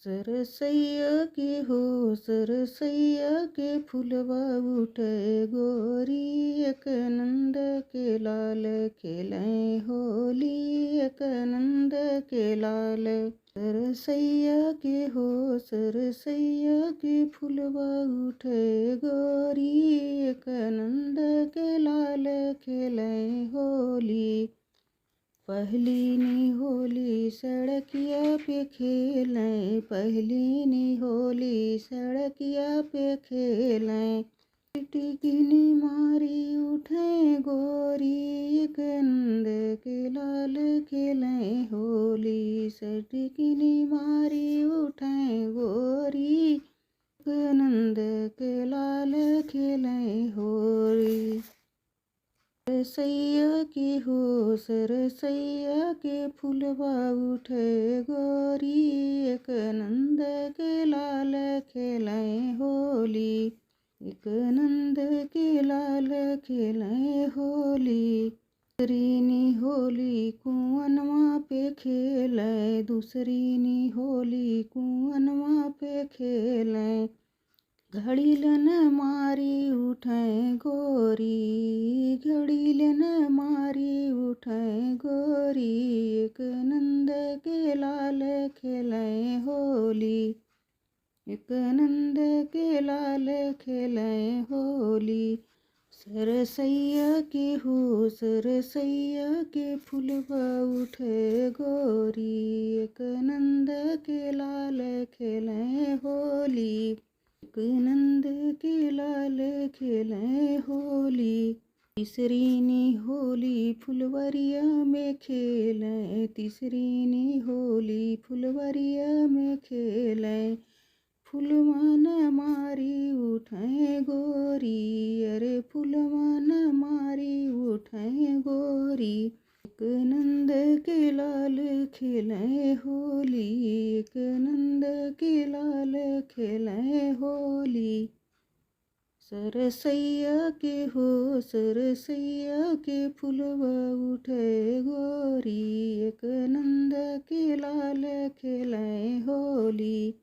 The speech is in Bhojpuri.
सरसैया के हो सरसैया के फुलवा उठे गोरी एक नंद के लाल खेलें होली एक नंद के लाल। सरसैया के हो सरसैया के फुलवा उठे गोरी एक नंद के लाल खेलें होली। पहली नी होली सड़किया पे खेलें पहली नी होली सड़किया पे खेलें। टिकनी मारी उठें गोरी एक नंद के लाल खेलें होली। टिकनी मारी उठें गोरी एक नंद के लाल खेलें होली। सरसैया के हो सरसैया के फुलवा उठे गोरी एक नंद के लाल खेलें होली। एक नंद के लाल खेलें होली। दूसरी नी होली कुआनवा पे खेलें दूसरी नी होली कुआनवा पे खेलें। घड़ीलन मारी उठें गोरी घड़ीलन मारी उठें गोरी एक नंद के लाल खेलें होली। एक नंद के लाल खेलें होली। सरसैया के हो सरसैया के फुलवा उठे गोरी एक नंद के लाल खेलें होली। एक नंद के लाल खेलें होली। तीसरी नी होली फुलवरिया में खेलें तीसरी नी होली फुलवरिया में खेलें। फुलवन मारी उठें गोरी अरे फुलवन मारी उठें गोरी। एक नंद के लाल खेलें होली एक नंद के लाल खेलें होली। सरसैया के हो सरसैया के फुलवा उठे गोरी एक नंद के लाल खेलें होली।